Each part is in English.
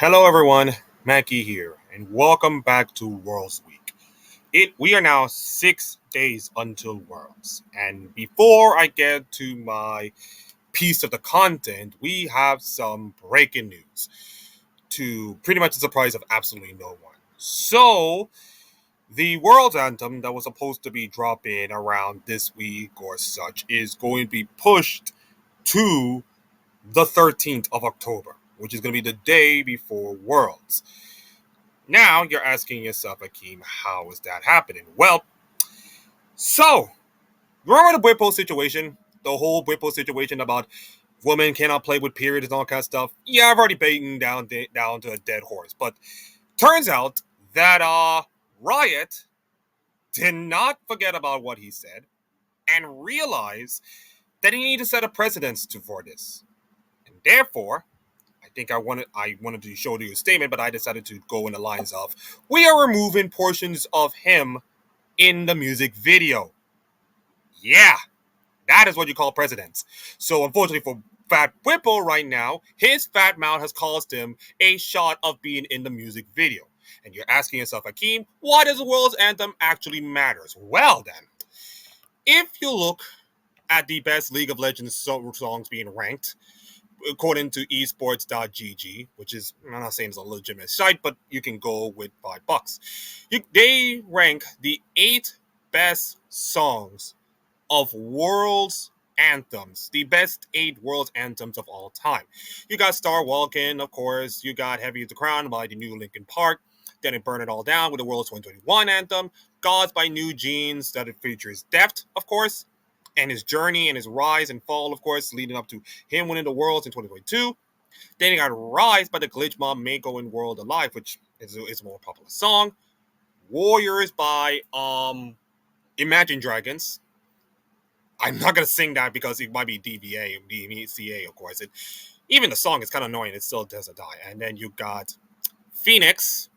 Hello, everyone. Mackie here, and welcome back to Worlds Week. We are now 6 days until Worlds, and before I get to my piece of the content, we have some breaking news to pretty much the surprise of absolutely no one. So, the World's Anthem that was supposed to be dropping around this week or such is going to be pushed to the 13th of October, which is going to be the day before Worlds. Now you're asking yourself, Akeem, how is that happening? Well, so remember the Whippo situation? The whole Whippo situation about women cannot play with periods and all kind of stuff? Yeah, I've already beaten down to a dead horse. But turns out that Riot did not forget about what he said and realized that he needed to set a precedence for this. And therefore, I wanted to show you a statement, but I decided to go in the lines of we are removing portions of him in the music video. Yeah, that is what you call precedence. So unfortunately for Fat Whipple right now, his fat mouth has caused him a shot of being in the music video. And you're asking yourself, Akeem, why does the world's anthem actually matters? Well then, if you look at the best League of Legends songs being ranked, according to esports.gg, which is, I'm not saying it's a legitimate site, but you can go with $5. They rank the 8 best songs of world's anthems, the best 8 world's anthems of all time. You got Star Walking, of course. You got Heavy as the Crown by the new Linkin Park. Then it Burn It All Down with the World's 2021 anthem. Gods by New Jeans, that it features Deft, of course, and his journey and his rise and fall, of course, leading up to him winning the Worlds in 2022. Then you got Rise by the Glitch Mob, Mako and World Alive, which is a more popular song. Warriors by Imagine Dragons. I'm not gonna sing that because it might be DVCA, of course. Even the song is kind of annoying. It still doesn't die. And then you got Phoenix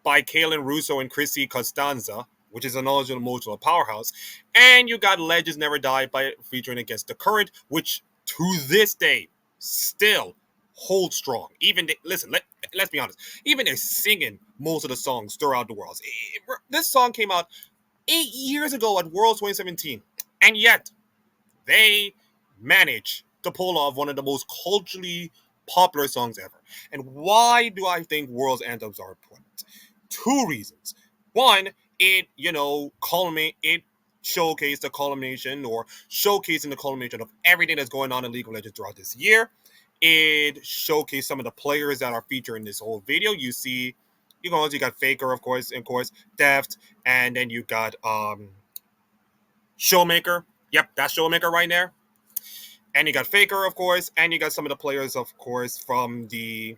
by Kalen Russo and Chrissy Costanza, which is a knowledgeable emotional powerhouse. And you got Legends Never Die by featuring Against the Current, which to this day still holds strong. Let's be honest. Even they're singing most of the songs throughout the world. This song came out 8 years ago at Worlds 2017, and yet they managed to pull off one of the most culturally popular songs ever. And why do I think World's anthems are important? 2 reasons. One, it showcased the culmination or showcasing the culmination of everything that's going on in League of Legends throughout this year. It showcased some of the players that are featured in this whole video. You see, you got Faker, of course, Deft, and then you got Showmaker. Yep, that's Showmaker right there. And you got Faker, of course, and you got some of the players, of course, from the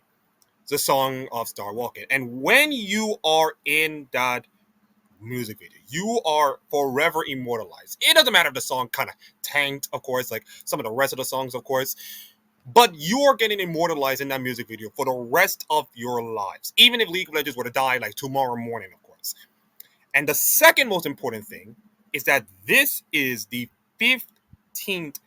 song of Star Walking. And when you are in that music video, you are forever immortalized. It doesn't matter if the song kind of tanked, of course, like some of the rest of the songs, of course, but you are getting immortalized in that music video for the rest of your lives, even if League of Legends were to die like tomorrow morning, of course. And the second most important thing is that this is the 15th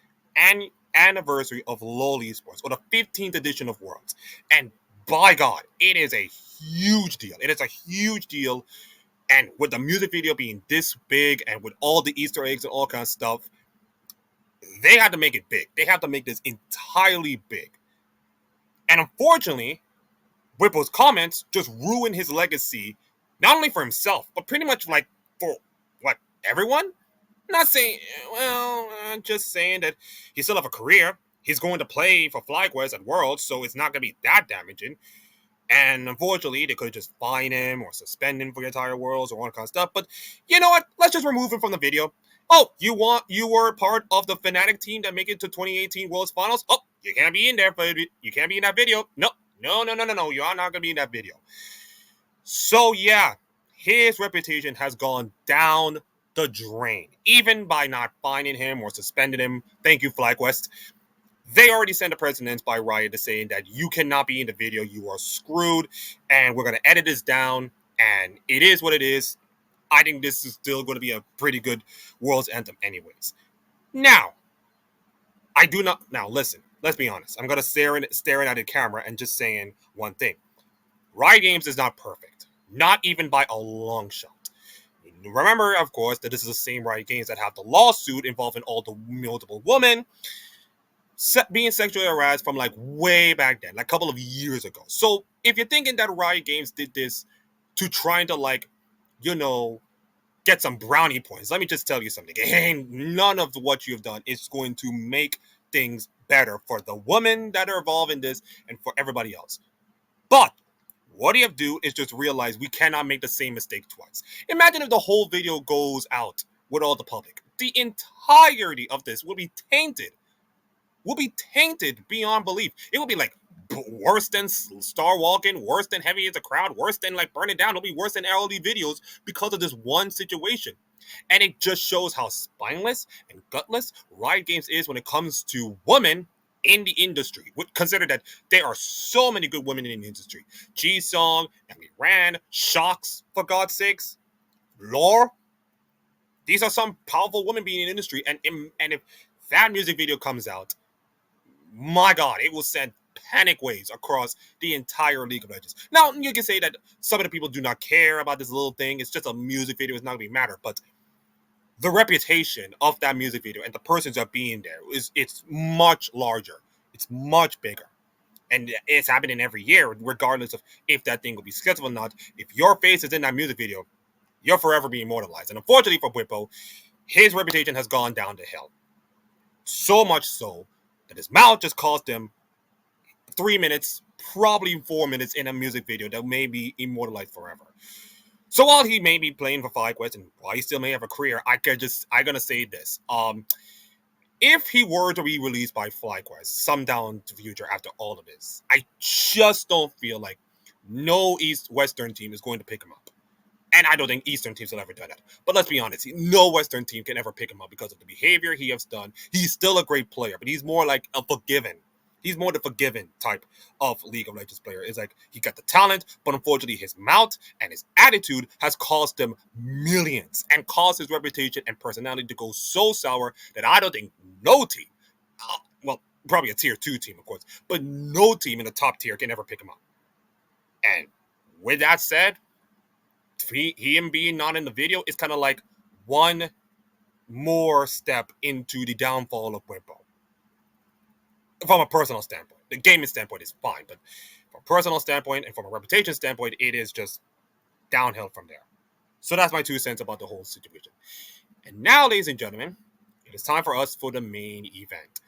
anniversary of LOL Esports, or the 15th edition of Worlds. And by God, it is a huge deal. It is a huge deal. And with the music video being this big and with all the Easter eggs and all kinds of stuff, they had to make it big. They have to make this entirely big. And unfortunately, Whipple's comments just ruined his legacy, not only for himself, but pretty much like for everyone. Not saying, just saying that he still have a career. He's going to play for FlyQuest at Worlds, so it's not going to be that damaging. And unfortunately, they could just fine him or suspend him for the entire Worlds or all that kind of stuff. But you know what? Let's just remove him from the video. Oh, you were part of the Fnatic team that made it to 2018 Worlds Finals? Oh, you can't be in there, but you can't be in that video. No. You are not going to be in that video. So yeah, his reputation has gone down the drain, even by not fining him or suspending him. Thank you, FlyQuest. They already sent a precedent by Riot to saying that you cannot be in the video, you are screwed, and we're going to edit this down, and it is what it is. I think this is still going to be a pretty good World's Anthem anyways. Now, listen, let's be honest. I'm going to staring at the camera and just saying one thing. Riot Games is not perfect, not even by a long shot. Remember, of course, that this is the same Riot Games that have the lawsuit involving all the multiple women being sexually harassed from like way back then, like a couple of years ago. So if you're thinking that Riot Games did this to trying to like, you know, get some brownie points, let me just tell you something. And none of what you've done is going to make things better for the women that are involved in this and for everybody else. But what you have to do is just realize we cannot make the same mistake twice. Imagine if the whole video goes out with all the public. The entirety of this will be tainted. Will be tainted beyond belief. It will be like worse than Star Walking, worse than Heavy as a Crowd, worse than like Burn It Down. It'll be worse than LOL videos because of this one situation. And it just shows how spineless and gutless Riot Games is when it comes to women in the industry. Consider that there are so many good women in the industry. G-Song, Emily Rand, Shocks, for God's sakes, Lore. These are some powerful women being in the industry. And if that music video comes out, my God, it will send panic waves across the entire League of Legends. Now, you can say that some of the people do not care about this little thing. It's just a music video. It's not going to matter. But the reputation of that music video and the persons that are being there it's much larger. It's much bigger. And it's happening every year, regardless of if that thing will be successful or not. If your face is in that music video, you're forever being immortalized. And unfortunately for Whippo, his reputation has gone down to hell. So much so that his mouth just cost him 3 minutes, probably 4 minutes in a music video that may be immortalized forever. So while he may be playing for FlyQuest and while he still may have a career, I'm gonna say this. If he were to be released by FlyQuest some down the future after all of this, I just don't feel like no Western team is going to pick him up. And I don't think Eastern teams will ever do that. But let's be honest, no Western team can ever pick him up because of the behavior he has done. He's still a great player, but he's more like a forgiven. He's more the forgiven type of League of Legends player. It's like he got the talent, but unfortunately his mouth and his attitude has cost him millions and caused his reputation and personality to go so sour that I don't think no team, well, probably a tier 2 team, of course, but no team in the top tier can ever pick him up. And with that said, him being not in the video is kind of like one more step into the downfall of Whippo. From a personal standpoint, the gaming standpoint is fine, but from a personal standpoint and from a reputation standpoint, it is just downhill from there. So that's my 2 cents about the whole situation. And now, ladies and gentlemen, it is time for us for the main event.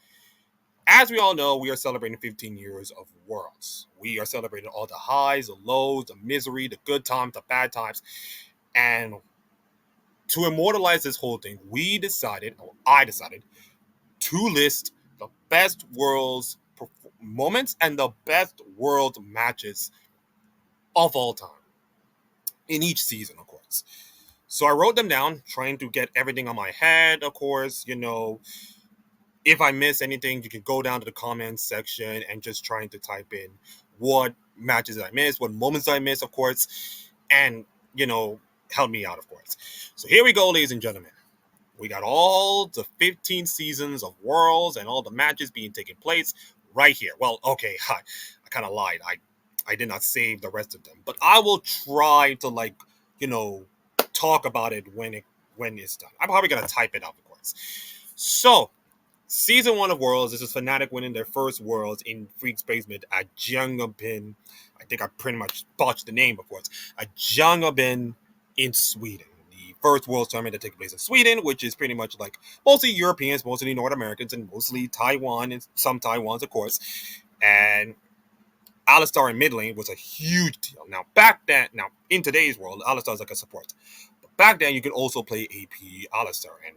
As we all know, we are celebrating 15 years of Worlds. We are celebrating all the highs, the lows, the misery, the good times, the bad times. And to immortalize this whole thing, I decided, to list the best Worlds moments and the best World matches of all time. In each season, of course. So I wrote them down, trying to get everything on my head, of course, if I miss anything, you can go down to the comments section and just trying to type in what matches I missed, what moments I missed, of course, and, help me out, of course. So here we go, ladies and gentlemen. We got all the 15 seasons of Worlds and all the matches being taken place right here. Well, okay, I kind of lied. I did not save the rest of them, but I will try to talk about it when it's done. I'm probably gonna type it out, of course. So, Season 1 of Worlds, this is Fnatic winning their first Worlds in Freaks Basement at Ljungabyn. I think I pretty much botched the name, of course. At Ljungabyn in Sweden. The first Worlds tournament that takes place in Sweden, which is pretty much like mostly Europeans, mostly North Americans, and mostly Taiwan, and some Taiwans, of course. And Alistar in mid lane was a huge deal. Now, in today's world, Alistar is like a support. But back then, you could also play AP Alistar, and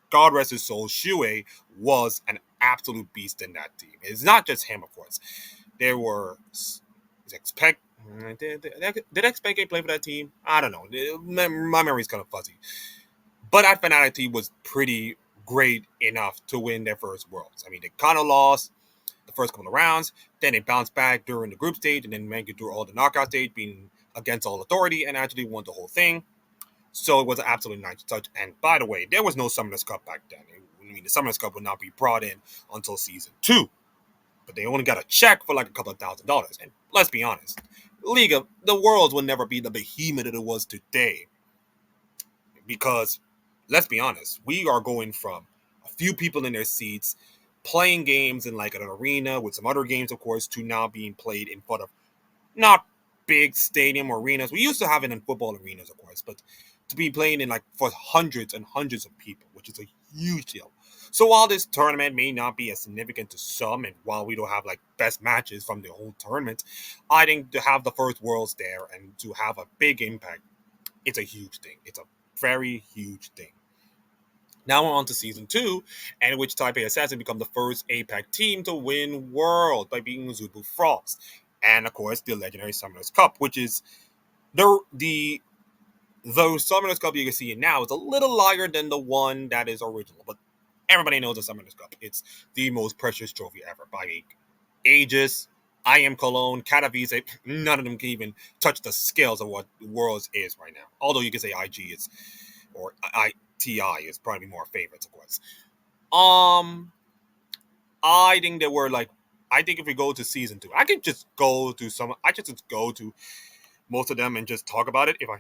God rest his soul, Shuei was an absolute beast in that team. It's not just him, of course. There were Expect. Did Expect play for that team? I don't know. My memory's kind of fuzzy. But that Fnatic team was pretty great enough to win their first Worlds. I mean, they kind of lost the first couple of rounds, then they bounced back during the group stage, and then made it through all the knockout stage, being against all authority, and actually won the whole thing. So it was an absolutely nice touch. And by the way, there was no Summoners Cup back then. I mean, the Summoners Cup would not be brought in until Season 2. But they only got a check for like a couple of $1,000s. And let's be honest, League of the Worlds will never be the behemoth that it was today. Because let's be honest, we are going from a few people in their seats playing games in like an arena with some other games, of course, to now being played in front of not big stadium arenas. We used to have it in football arenas, of course, but to be playing in like for hundreds and hundreds of people, which is a huge deal. So while this tournament may not be as significant to some, and while we don't have like best matches from the whole tournament, I think to have the first Worlds there and to have a big impact, it's a huge thing. It's a very huge thing. Now we're on to season two, in which Taipei Assassin become the first APAC team to win World by beating Zubu Frost. And of course, the legendary Summoners Cup, which is the Summoners Cup you can see it now is a little lighter than the one that is original, but everybody knows the Summoners Cup. It's the most precious trophy ever by ages. I am Cologne, Katowice, none of them can even touch the scales of what Worlds is right now. Although you can say IG is, or ITI is probably more favorites, of course. Um, I think there were like, I think if we go to season two, I could just go to some, I could just go to most of them and just talk about it if I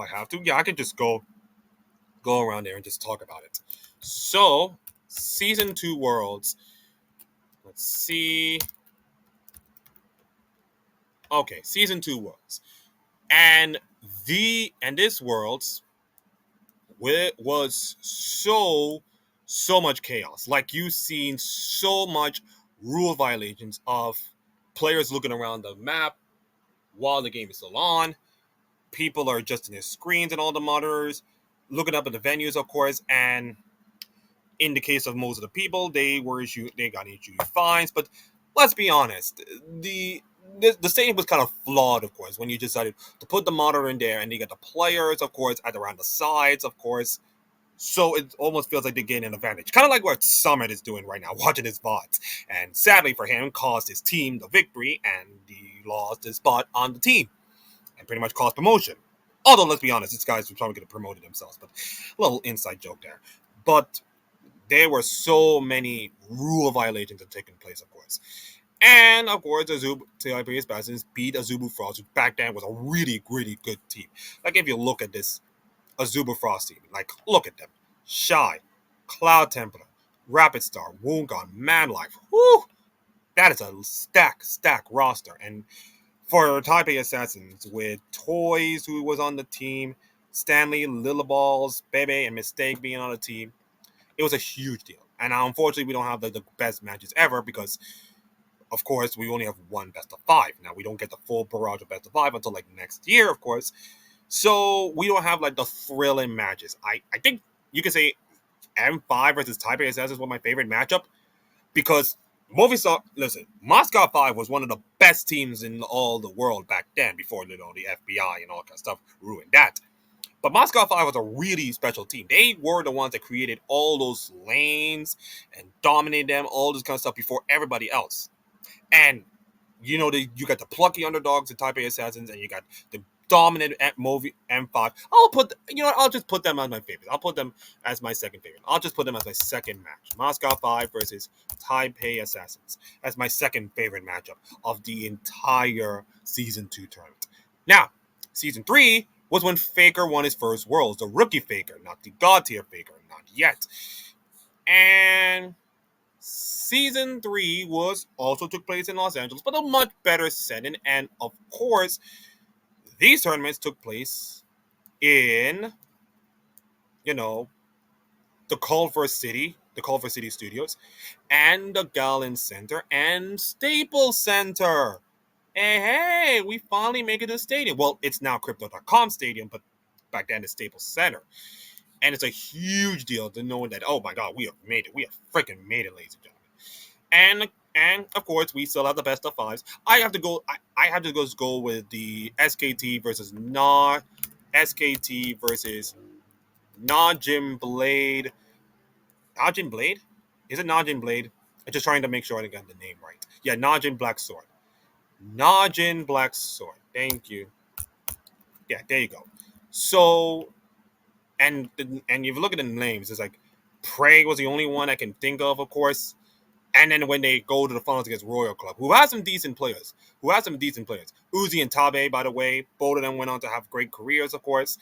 have to. Yeah, I could just go around there and just talk about it. So, season two Worlds. Let's see. Okay, season two Worlds. And this Worlds was so much chaos. Like you've seen so much rule violations of players looking around the map while the game is still on. People are adjusting their screens and all the monitors, looking up at the venues, of course, and in the case of most of the people, they got issued fines. But let's be honest, the stadium was kind of flawed, of course, when you decided to put the monitor in there, and you got the players, of course, at around the sides, of course. So it almost feels like they gain an advantage, kind of like what Summit is doing right now, watching his VODs. And sadly for him, cost his team the victory, and he lost his spot on the team, and pretty much cost promotion. Although let's be honest, these guys were probably going to promote themselves, but a little inside joke there. But there were so many rule violations that taken place, of course. And of course, the Taipei Assassins beat Azubu Frost, which back then was a really, really good team. Like if you look at this Azubu Frost team, like look at them: Shy, Cloud Templar, Rapid Star, Woongon, Manlife. Whoo, that is a stack roster. And for Taipei Assassins, with Toys, who was on the team, Stanley, Lillaballs, Bebe, and Mistake being on the team, it was a huge deal. And unfortunately, we don't have the best matches ever because, of course, we only have one best of five. Now, we don't get the full barrage of best of five until like next year, of course. So we don't have like the thrilling matches. I think you can say M5 versus Taipei Assassins was my favorite matchup because Movistar, listen, Moscow 5 was one of the best teams in all the world back then before, the FBI and all that kind of stuff ruined that. But Moscow 5 was a really special team. They were the ones that created all those lanes and dominated them, all this kind of stuff before everybody else. And, you got the plucky underdogs, the Taipei Assassins, and you got the dominant Movi M5. I'll just put them as my favorite. I'll put them as my second favorite. I'll just put them as my second match. Moscow 5 versus Taipei Assassins. That's my second favorite matchup of the entire Season 2 tournament. Now, Season 3 was when Faker won his first Worlds, the rookie Faker, not the God tier Faker, not yet. And Season 3 was also took place in Los Angeles, but a much better setting. And of course, these tournaments took place in, the Culver City Studios, and the Gallon Center and Staples Center. Hey, we finally make it to the stadium. Well, it's now Crypto.com Stadium, but back then it's Staples Center. And it's a huge deal to know that, oh my God, we have made it. We have freaking made it, ladies and gentlemen. And of course, we still have the best of fives. I have to just go with the SKT versus Najim Blade. Najim Blade? Is it Najim Blade? I'm just trying to make sure I got the name right. Yeah, Najin Black Sword. Najin Black Sword. Thank you. Yeah, there you go. So, and if you look at the names, it's like Prey was the only one I can think of course. And then when they go to the finals against Royal Club, who has some decent players, Uzi and Tabe, by the way, both of them went on to have great careers, of course.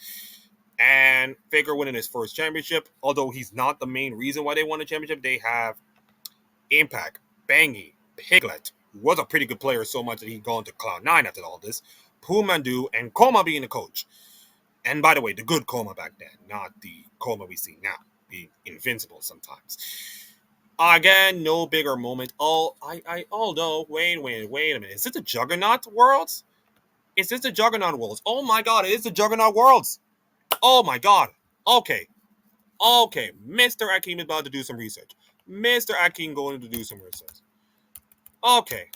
And Faker winning his first championship, although he's not the main reason why they won the championship. They have Impact, Bangy, Piglet, who was a pretty good player so much that he'd gone to Cloud9 after all this, Pumandu, and Koma being the coach. And by the way, the good Koma back then, not the Koma we see now, being invincible sometimes. Again, no bigger moment. Although, wait a minute. Is this the Juggernaut Worlds? Is this the Juggernaut Worlds? Oh my god, it is the Juggernaut Worlds. Oh my god. Okay. Mr. Akeem is about to do some research. Mr. Akeem going to do some research. Okay.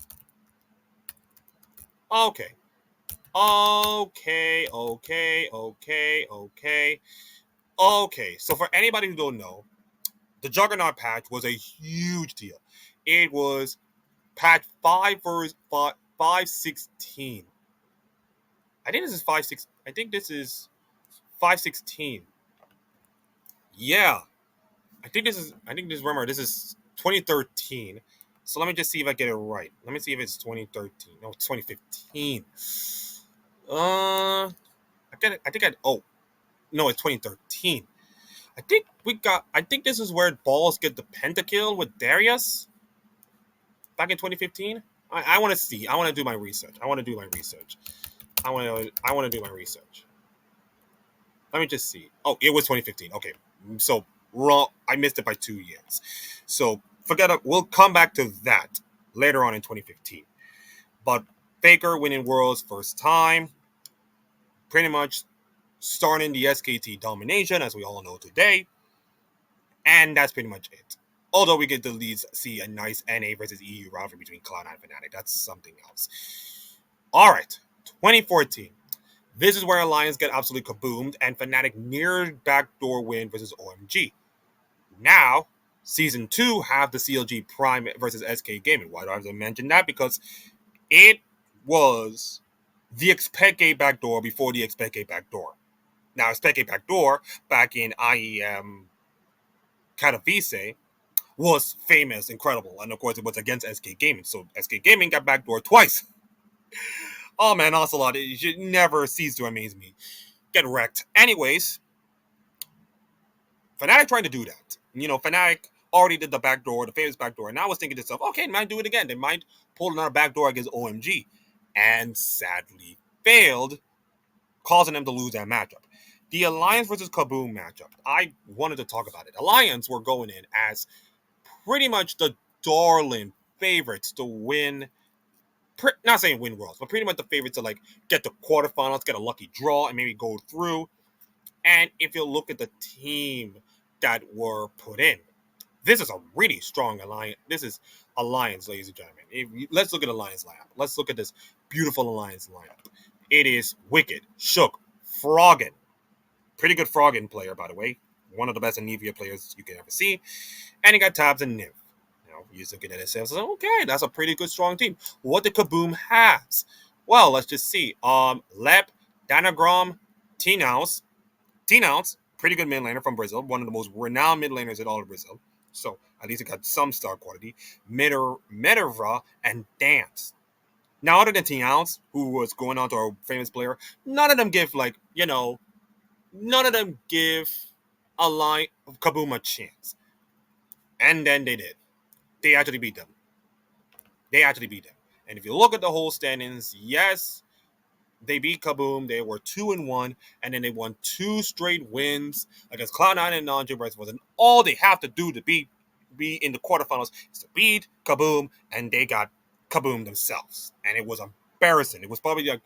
So for anybody who don't know, the Juggernaut patch was a huge deal. It was patch 5.16. I think this is 5.6. I think this is 5.16. Yeah. Remember, this is 2013. So let me just see if I get it right. Let me see if it's 2013. No, it's 2015. No, it's 2013. I think this is where Balls get the pentakill with Darius back in 2015. I want to see. I want to do my research. I want to do my research. Let me just see. Oh, it was 2015. Okay. So wrong. I missed it by 2 years. So forget it. We'll come back to that later on in 2015. But Faker winning Worlds first time, pretty much starting the SKT domination as we all know today. And that's pretty much it. Although we get to at least see a nice NA versus EU rivalry between Cloud9 and Fnatic. That's something else. All right, 2014. This is where Alliance get absolutely kaboomed and Fnatic neared backdoor win versus OMG. Now, Season 2 have the CLG Prime versus SK Gaming. Why do I have to mention that? Because it was the Expect A backdoor before the Expect A backdoor. Now, Expect A backdoor back in IEM Katowice was famous, incredible, and of course it was against SK Gaming. So SK Gaming got backdoor twice. Oh man, Ocelot, it should never cease to amaze me. Get wrecked. Anyways, Fnatic trying to do that. Fnatic already did the backdoor, the famous backdoor, and I was thinking to myself, okay, they might do it again. They might pull another backdoor against OMG, and sadly failed, causing them to lose that matchup. The Alliance versus Kaboom matchup, I wanted to talk about it. Alliance were going in as pretty much the darling favorites to win, not saying win Worlds, but pretty much the favorites to get the quarterfinals, get a lucky draw, and maybe go through. And if you look at the team that were put in, this is a really strong alliance. This is Alliance, ladies and gentlemen. Let's look at Alliance lineup. Let's look at this beautiful Alliance lineup. It is Wicked, Shook, Froggen. Pretty good Froggen player, by the way. One of the best Anivia players you can ever see. And he got Tabs and Nymph. You're looking at it and saying, okay, that's a pretty good, strong team. What did Kaboom has? Well, let's just see. Lep, Danagrom, T-Nouse, pretty good mid laner from Brazil, one of the most renowned mid laners in all of Brazil. So at least it got some star quality. Metervra and Dance. Now, other than T-Nouse, who was going on to our famous player, none of them give a line of Kaboom a chance. And then they did. They actually beat them. And if you look at the whole standings, yes, they beat Kaboom. They were 2-1, and then they won 2 straight wins against Cloud9 and non-Gibberish. And all they have to do to be in the quarterfinals is to beat Kaboom, and they got Kaboom themselves. And it was embarrassing. It was probably the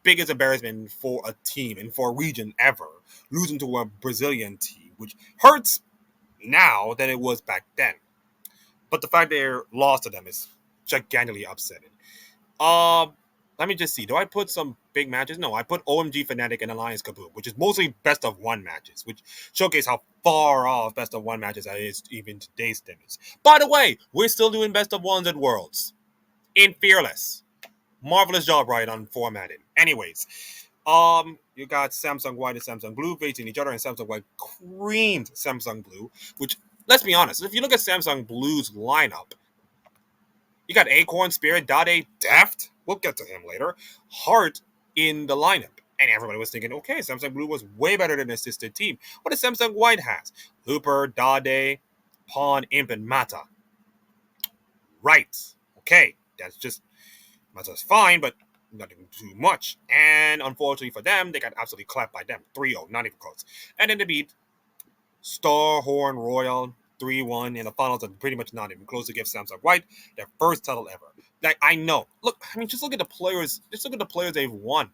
biggest embarrassment for a team and for a region ever, losing to a Brazilian team, which hurts now than it was back then. But the fact they lost to them is gigantically upsetting. Let me just see. Do I put some big matches? No, I put OMG Fnatic and Alliance Kaboom, which is mostly best of 1 matches, which showcase how far off best of 1 matches that is even today's standards. By the way, we're still doing best of 1s at Worlds in Fearless. Marvelous job, right, on formatting. Anyways, you got Samsung White and Samsung Blue facing each other, and Samsung White creamed Samsung Blue, which, let's be honest, if you look at Samsung Blue's lineup, You got Acorn, Spirit, Dade, Deft. We'll get to him later. Heart in the lineup. And everybody was thinking, okay, Samsung Blue was way better than the assisted team. What does Samsung White has? Looper, Dade, Pawn, Imp, and Mata. Right. Okay. That's just Mata's fine, but nothing too much. And unfortunately for them, they got absolutely clapped by them. 3-0, not even close. And then they beat Starhorn Royal 3-1 in the finals, and pretty much not even close to give Samsung White their first title ever. Like, I know. Look, I mean, just look at the players. Just look at the players they've won.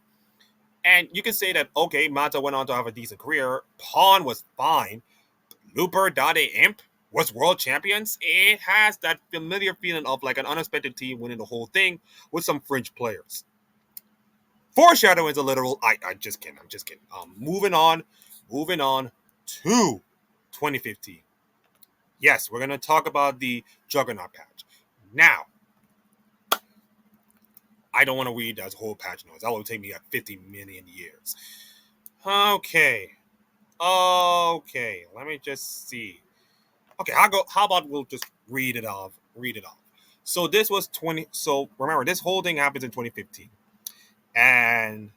And you can say that, okay, Mata went on to have a decent career. Pawn was fine. Looper, Dade, Imp was world champions. It has that familiar feeling of like an unexpected team winning the whole thing with some fringe players. Foreshadowing is a literal. I just kidding. I'm just kidding. Moving on to 2015. Yes, we're gonna talk about the Juggernaut patch. Now, I don't want to read that whole patch notes. That will take me like 50 million years. Okay. Okay. Let me just see. Okay, how about we'll just read it off. Read it off. So this was 20. So remember, this whole thing happens in 2015. And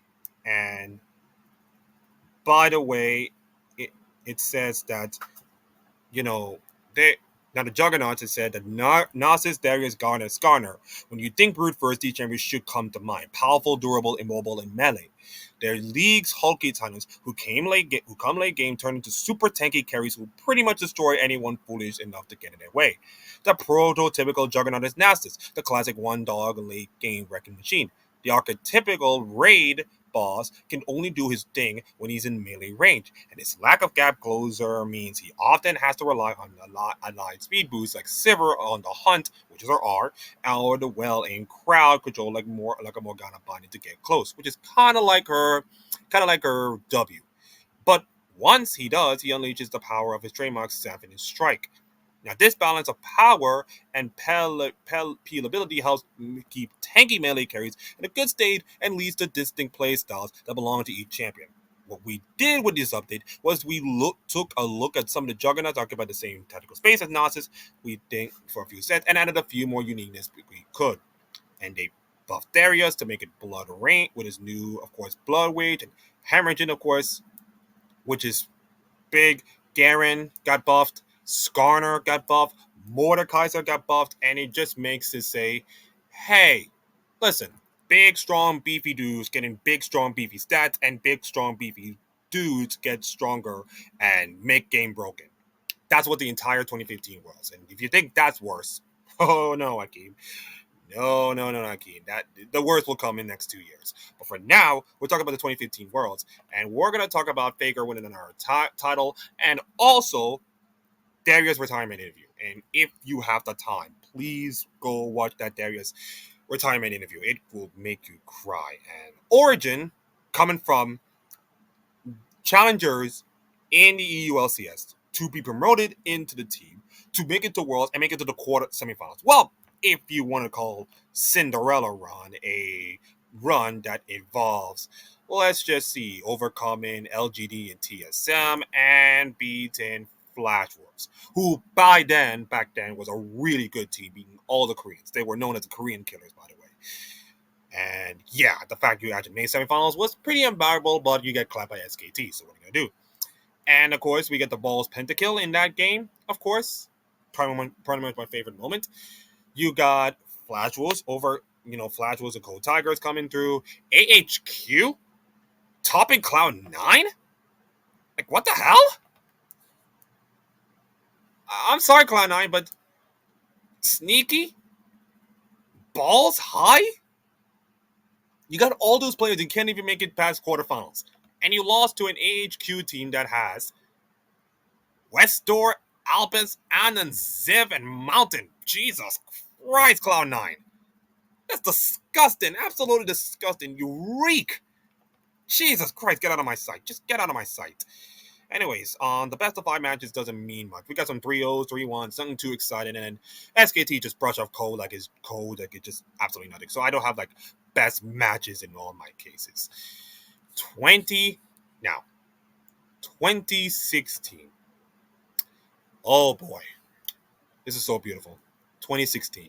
by the way, it says that, you know, they now the Juggernauts has said that Narcissus, Darius, Garner, Skarner. When you think brute first, these champions should come to mind. Powerful, durable, immobile, and melee. They're league's hulky titans who come late game, turn into super tanky carries who pretty much destroy anyone foolish enough to get in their way. The prototypical Juggernaut is Nastus, the classic one dog late game wrecking machine. The archetypical raid boss can only do his thing when he's in melee range, and his lack of gap closer means he often has to rely on allied speed boosts like Sivir on the Hunt, which is our R, or the well-aimed crowd control like a Morgana binding to get close, which is kind of like her W. But once he does, he unleashes the power of his trademark Savage Strike. Now, this balance of power and peelability helps keep tanky melee carries in a good state and leads to distinct play styles that belong to each champion. What we did with this update was we took a look at some of the juggernauts occupy the same tactical space as Gnosis, we think, for a few sets, and added a few more uniqueness we could. And they buffed Darius to make it blood rain with his new, of course, blood wage, and hemorrhaging, of course, which is big. Garen got buffed. Skarner got buffed. Mordekaiser got buffed. And it just makes it say, hey, listen, big, strong, beefy dudes getting big, strong, beefy stats, and big, strong, beefy dudes get stronger and make game broken. That's what the entire 2015 was. And if you think that's worse, oh no, Akeem. No, Akeem. That the worst will come in next 2 years. But for now, we're talking about the 2015 Worlds, and we're gonna talk about Faker winning another title, and also Darius' retirement interview. And if you have the time, please go watch that Darius retirement interview. It will make you cry. And Origin, coming from challengers in the EULCS, to be promoted into the team, to make it to Worlds and make it to the quarter semifinals. Well, if you want to call Cinderella run a run that involves, let's just see, overcoming LGD and TSM and beating Flashworks, who back then was a really good team, beating all the Koreans. They were known as the Korean Killers, by the way. And yeah, the fact you actually made semifinals was pretty embarrassing, but you get clapped by SKT, so what are you going to do? And of course, we get the Balls pentakill in that game, of course. Probably much my favorite moment. You got Flash Wolves over, Flash Wolves and Cold Tigers coming through. AHQ topping Cloud9? Like, what the hell? I'm sorry, Cloud9, but sneaky? Balls high? You got all those players and can't even make it past quarterfinals. And you lost to an AHQ team that has Westdoor, Alpes, and then Ziv and Mountain. Jesus Christ, Cloud9. That's disgusting. Absolutely disgusting. You reek. Jesus Christ, get out of my sight. Just get out of my sight. Anyways, the best of 5 matches doesn't mean much. We got some 3-0s, 3-1s, nothing too exciting, and SKT just brush off code like it's code, like it's just absolutely nothing. So I don't have like best matches in all my cases. 2016. Oh boy. This is so beautiful. 2016.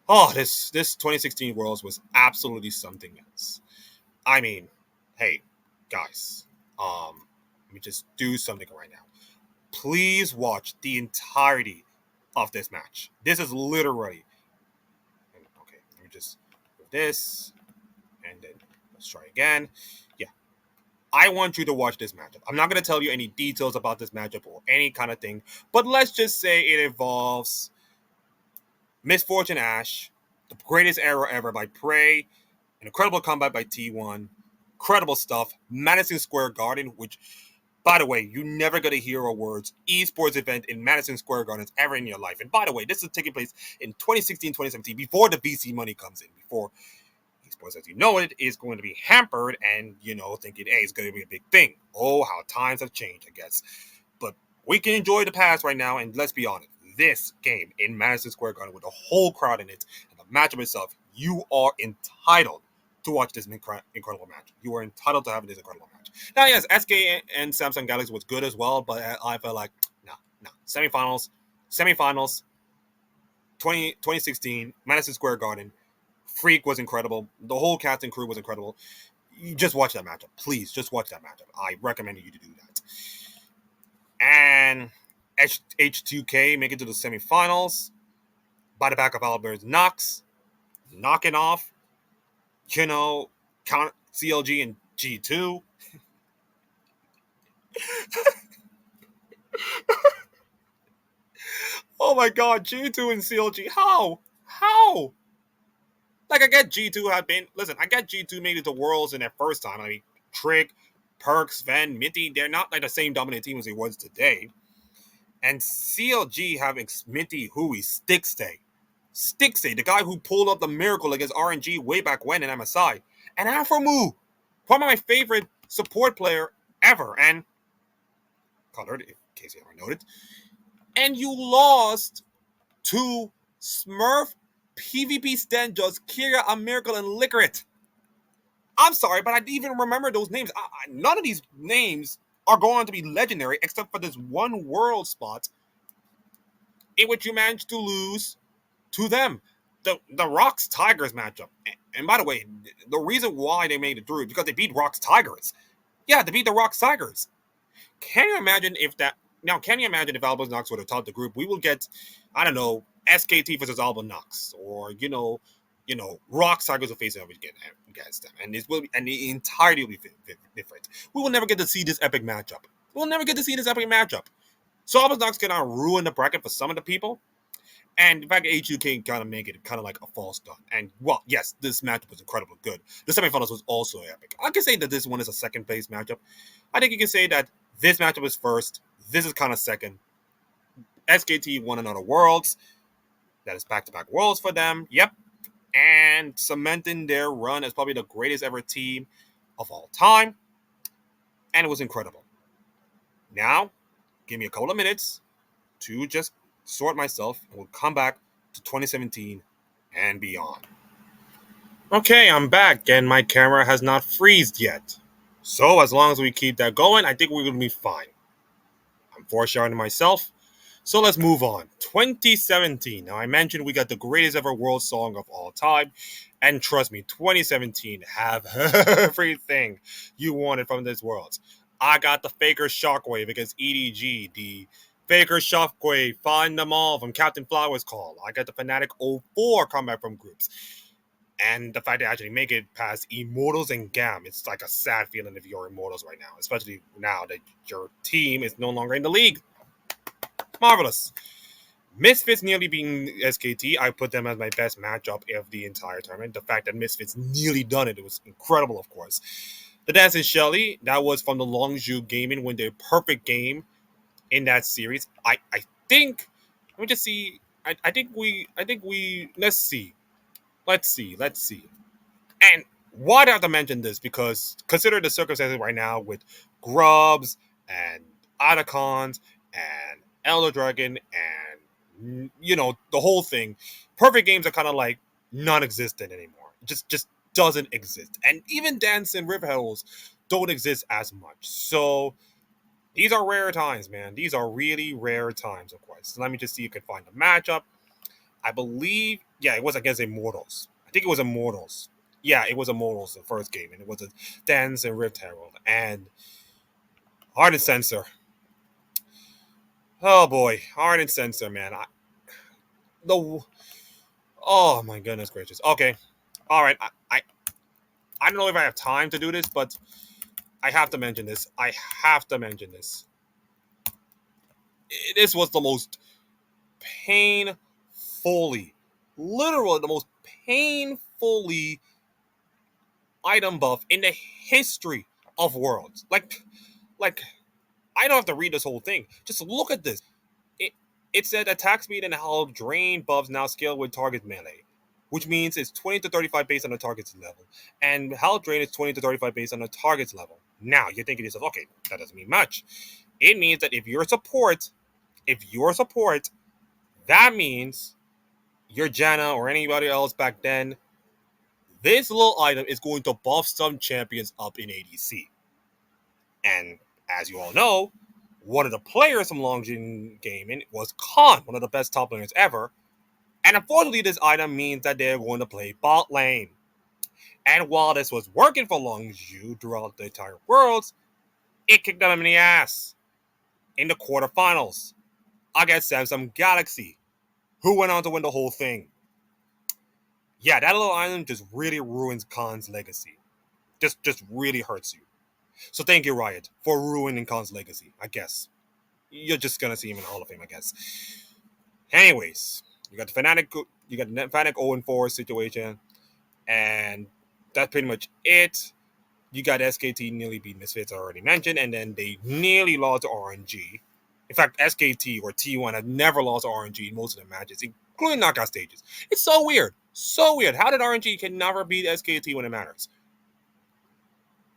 Oh, this 2016 Worlds was absolutely something else. I mean, hey, guys, let me just do something right now. Please watch the entirety of this match. This is literally okay. Let me just do this, and then let's try again. Yeah, I want you to watch this matchup. I'm not going to tell you any details about this matchup or any kind of thing, but let's just say it involves Misfortune Ash, the greatest era ever by Prey, an incredible comeback by T1, incredible stuff, Madison Square Garden, which, by the way, you never going to hear a words esports event in Madison Square Gardens ever in your life. And by the way, this is taking place in 2016, 2017, before the VC money comes in, before esports as you know it is going to be hampered and, thinking, hey, it's going to be a big thing. Oh, how times have changed, I guess. But we can enjoy the past right now, and let's be honest, this game in Madison Square Garden with a whole crowd in it and the matchup itself, you are entitled to watch this incredible match. You are entitled to have this incredible match. Now, yes, SK and Samsung Galaxy was good as well, but I felt like, no. Semifinals, 2016, Madison Square Garden. Freak was incredible. The whole cast and crew was incredible. You just watch that matchup. Please, just watch that matchup. I recommend you to do that. And H2K make it to the semifinals by the back of Albert's Knox, knocking off, count CLG and G2. Oh my god, G2 and CLG. How? How? Like, I get G2 have been. Listen, I get G2 made it to Worlds in their first time. I mean, Trick, Perks, Ven, Minty, they're not like the same dominant team as they was today. And CLG having Minty, Hui, Stickstay. Stickstay, the guy who pulled up the miracle against RNG way back when in MSI. And Afromu, probably my favorite support player ever. And colored, in case you haven't noted. And you lost to Smurf, PvP Stand Just, Kira, A Miracle, and Licorice. I'm sorry, but I didn't even remember those names. None of these names are going to be legendary except for this one world spot in which you managed to lose to them. The Rocks Tigers matchup. And by the way, the reason why they made it through is because they beat Rocks Tigers. Yeah, they beat the Rocks Tigers. Can you imagine if that? Now, can you imagine if Alba Knox would have taught the group? We will get, I don't know, SKT versus Alba Knox, or Rocks Tigers will face against them, and this will be, and the entirety will be different. We will never get to see this epic matchup. We'll never get to see this epic matchup. So Alba Knox cannot ruin the bracket for some of the people. And in fact, HU can kind of make it kind of like a false start. And, well, yes, this matchup was incredibly good. The semifinals was also epic. I can say that this one is a second place matchup. I think you can say that this matchup is first. This is kind of second. SKT won another Worlds. That is back-to-back Worlds for them. Yep. And cementing their run as probably the greatest ever team of all time. And it was incredible. Now, give me a couple of minutes to just sort myself, and we'll come back to 2017 and beyond. Okay, I'm back, and my camera has not freezed yet. So as long as we keep that going, I think we're going to be fine. I'm foreshadowing myself. So let's move on. 2017. Now, I mentioned we got the greatest ever world song of all time. And trust me, 2017 have everything you wanted from this world. I got the Faker Shockwave against EDG, the Faker Shockwave, Find Them All from Captain Flowers Call. I got the Fnatic 04 comeback from groups. And the fact they actually make it past Immortals and GAM, it's like a sad feeling if you're Immortals right now, especially now that your team is no longer in the league. Marvelous. Misfits nearly being SKT, I put them as my best matchup of the entire tournament. The fact that Misfits nearly done it was incredible, of course. The Dancing Shelly, that was from the Longzhu Gaming, when their perfect game in that series. I think, let me just see. I think we, let's see. And why do I have to mention this? Because consider the circumstances right now with Grubs and Otacons and Elder Dragon and the whole thing. Perfect games are kind of like non-existent anymore. Just doesn't exist. And even Dance and River Hills don't exist as much. So these are rare times, man. These are really rare times, of course. So let me just see if I can find a matchup. I believe, yeah, it was against Immortals. I think it was Immortals. Yeah, it was Immortals the first game, and it was a Dance and Rift Herald and Ardent Sensor. Oh boy, Ardent Sensor, man. The oh my goodness gracious. Okay, all right. I don't know if I have time to do this, but I have to mention this. I have to mention this. This was the most painfully, literally the most painfully item buff in the history of worlds. Like I don't have to read this whole thing. Just look at this. It it said attack speed and health drain buffs now scale with target melee, which means it's 20 to 35 based on the target's level, and health drain is 20 to 35 based on the target's level. Now you're thinking to yourself, okay, that doesn't mean much. It means that if you're a support, that means your Janna or anybody else back then, this little item is going to buff some champions up in ADC. And as you all know, one of the players from Longjin Gaming was Khan, one of the best top laners ever. And unfortunately, this item means that they're going to play bot lane. And while this was working for Longzhu throughout the entire worlds, it kicked them in the ass in the quarterfinals against Samsung Galaxy, who went on to win the whole thing. Yeah, that little item just really ruins Khan's legacy. Just really hurts you. So thank you, Riot, for ruining Khan's legacy, I guess. You're just gonna see him in Hall of Fame, I guess. Anyways, you got the Fnatic 0-4 situation, and that's pretty much it. You got SKT nearly beat Misfits, I already mentioned, and then they nearly lost to RNG. In fact, SKT or T1 have never lost to RNG in most of their matches, including knockout stages. It's so weird. So weird. How did RNG can never beat SKT when it matters?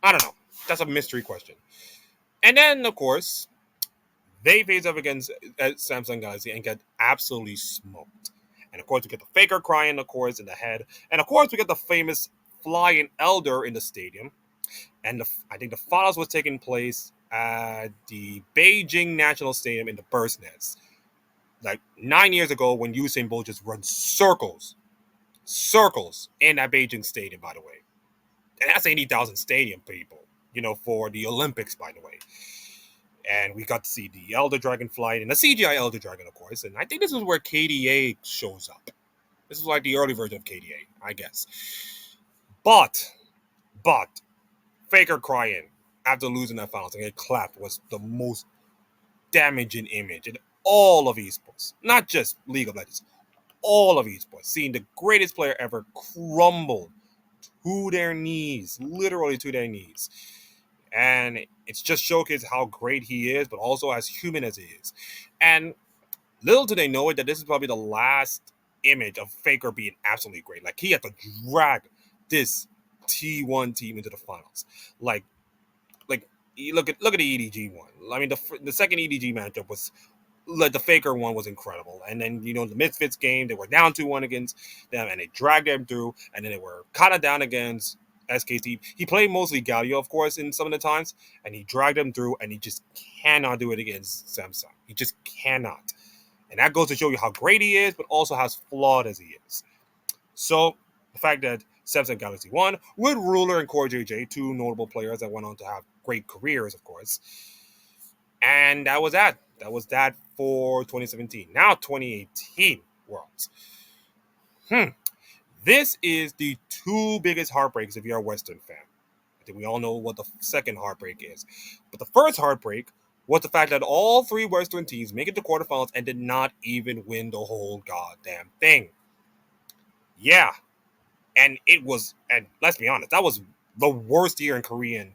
I don't know. That's a mystery question. And then, of course, they face up against Samsung Galaxy and get absolutely smoked. And of course, we get the Faker crying, of course, in the head. And of course, we get the famous flying Elder in the stadium. And I think the finals was taking place at the Beijing National Stadium in the Bird's Nest. Like 9 years ago when Usain Bolt just run circles in that Beijing stadium, by the way. And that's 80,000 stadium, people, for the Olympics, by the way. And we got to see the Elder Dragon flight and the CGI Elder Dragon, of course. And I think this is where KDA shows up. This is like the early version of KDA, I guess. But, Faker crying after losing that finals and get clapped was the most damaging image in all of esports. Not just League of Legends, all of esports. Seeing the greatest player ever crumble to their knees, literally to their knees. And it's just showcased how great he is, but also as human as he is. And little do they know it that this is probably the last image of Faker being absolutely great. Like he had to drag this T1 team into the finals. Like look at the EDG one. I mean, the second EDG matchup was like the Faker one was incredible, and then the Misfits game they were down 2-1 against them, and they dragged them through, and then they were kind of down against SKT. He played mostly Galio, of course, in some of the times, and he dragged them through, and he just cannot do it against Samsung. He just cannot, and that goes to show you how great he is, but also how flawed as he is. So the fact that Samsung Galaxy won with Ruler and Core JJ, two notable players that went on to have great careers, of course. And that was that. That was that for 2017. Now 2018 Worlds. This is the two biggest heartbreaks if you're a Western fan. I think we all know what the second heartbreak is. But the first heartbreak was the fact that all three Western teams make it to quarterfinals and did not even win the whole goddamn thing. Yeah. And let's be honest, that was the worst year in Korean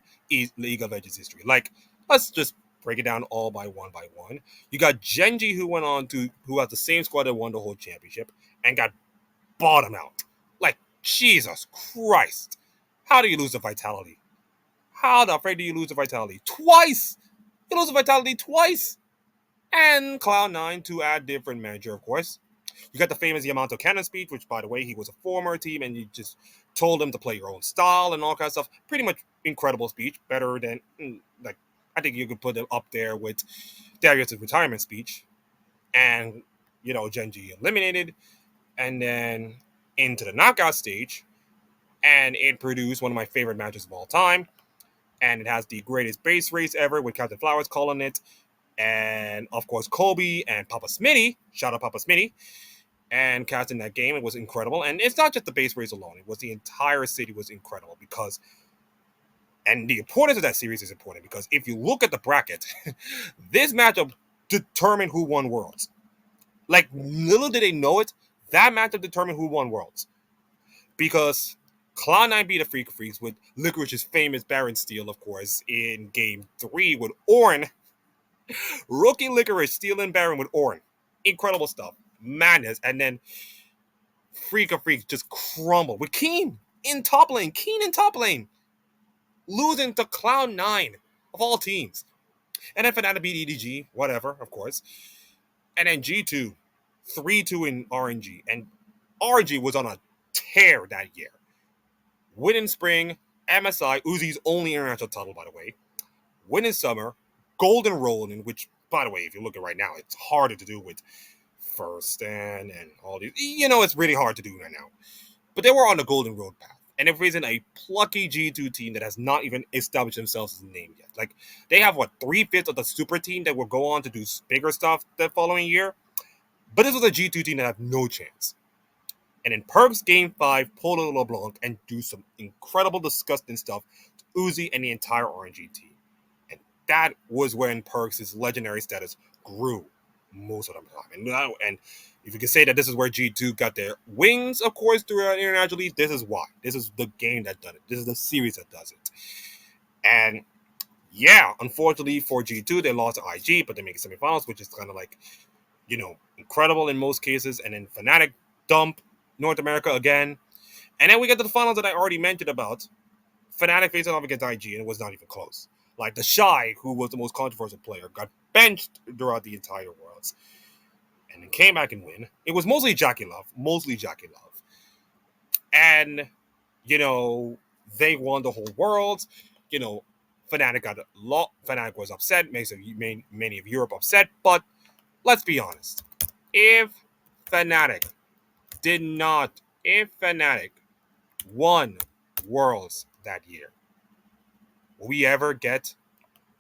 League of Legends history. Like, let's just break it down all by one. You got Genji, who has the same squad that won the whole championship and got bottom out. Like, Jesus Christ. How do you lose the Vitality? How the frick do you lose the Vitality? Twice! You lose the Vitality twice! And Cloud9 to add different manager, of course. You got the famous Yamato Cannon speech, which, by the way, he was a former team, and you just told him to play your own style and all kinds of stuff. Pretty much incredible speech, better than, I think you could put him up there with Darius' retirement speech. And, Genji eliminated. and then into the knockout stage, and it produced one of my favorite matches of all time. And it has the greatest base race ever with Captain Flowers calling it, and of course Kobe and Papa Smitty. Shout out Papa Smitty. And casting that game, it was incredible. And it's not just the base race alone; it was the entire city was incredible because. And the importance of that series is important because if you look at the bracket, this matchup determined who won Worlds. Like, little did they know it, that matchup determined who won Worlds. Because Cloud9 beat the Freak of Freaks with Licorice's famous Baron Steel, of course, in Game 3 with Orin. Rookie Licorice stealing Baron with Orin. Incredible stuff. Madness. And then Freak of Freaks just crumbled with Keen in top lane. Keen in top lane. Losing to Cloud9 of all teams. And then Fnatic beat EDG, whatever, of course. And then G2, 3-2 in RNG. And RNG was on a tear that year. Winning spring, MSI, Uzi's only international title, by the way. Winning summer, Golden Rolling, which, by the way, if you look at right now, it's harder to do with First Stand and all these. You know, it's really hard to do right now. But they were on the Golden Road path. And they're facing a plucky G2 team that has not even established themselves as a name yet. Like, they have, 3/5 of the super team that will go on to do bigger stuff the following year. But this was a G2 team that had no chance. And in Perk's Game 5, pull a LeBlanc and do some incredible, disgusting stuff to Uzi and the entire RNG team. And that was when Perk's legendary status grew most of the time. And if you can say that this is where G2 got their wings, of course, throughout International League, this is why. This is the game that done it. This is the series that does it. And yeah, unfortunately for G2, they lost to IG, but they make semifinals, which is kind of like, incredible in most cases. And then Fnatic dump North America again. And then we get to the finals that I already mentioned about. Fnatic facing off against IG, and it was not even close. Like, the Shy, who was the most controversial player, got benched throughout the entire Worlds. And then came back and win. It was mostly Jackie Love. And, they won the whole Worlds. Fnatic was upset, makes many of Europe upset, but let's be honest. If Fnatic won Worlds that year, will we ever get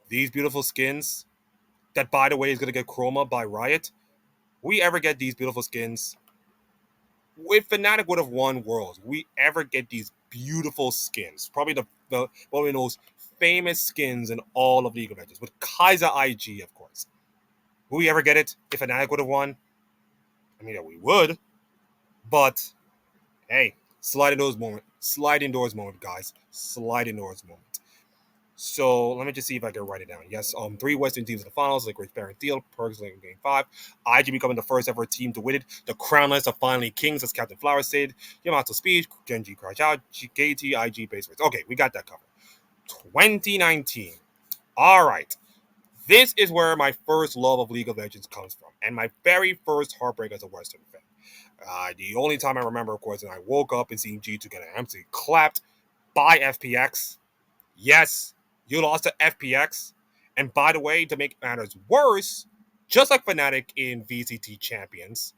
these beautiful skins that, by the way, is going to get chroma by Riot? Will we ever get these beautiful skins? If Fnatic would have won Worlds, will we ever get these beautiful skins? Probably the most famous skins in all of League of Legends, with Kaiser IG, of course. Will we ever get it if Fnatic would have won? I mean, we would, but hey, sliding doors moment, guys. Sliding doors moment. So let me just see if I can write it down. Yes, 3 Western teams in the finals, like Great Baron Steel, Perks in Game 5. IG becoming the first ever team to win it. The crownless are finally kings, as Captain Flowers said. Yamato Speed, Genji Crash Out, KT, IG base rates. Okay, we got that covered. 2019. All right. This is where my first love of League of Legends comes from, and my very first heartbreak as a Western fan. The only time I remember, of course, when I woke up and seeing G2 get absolutely clapped by FPX. Yes, you lost to FPX. And by the way, to make matters worse, just like Fnatic in VCT Champions,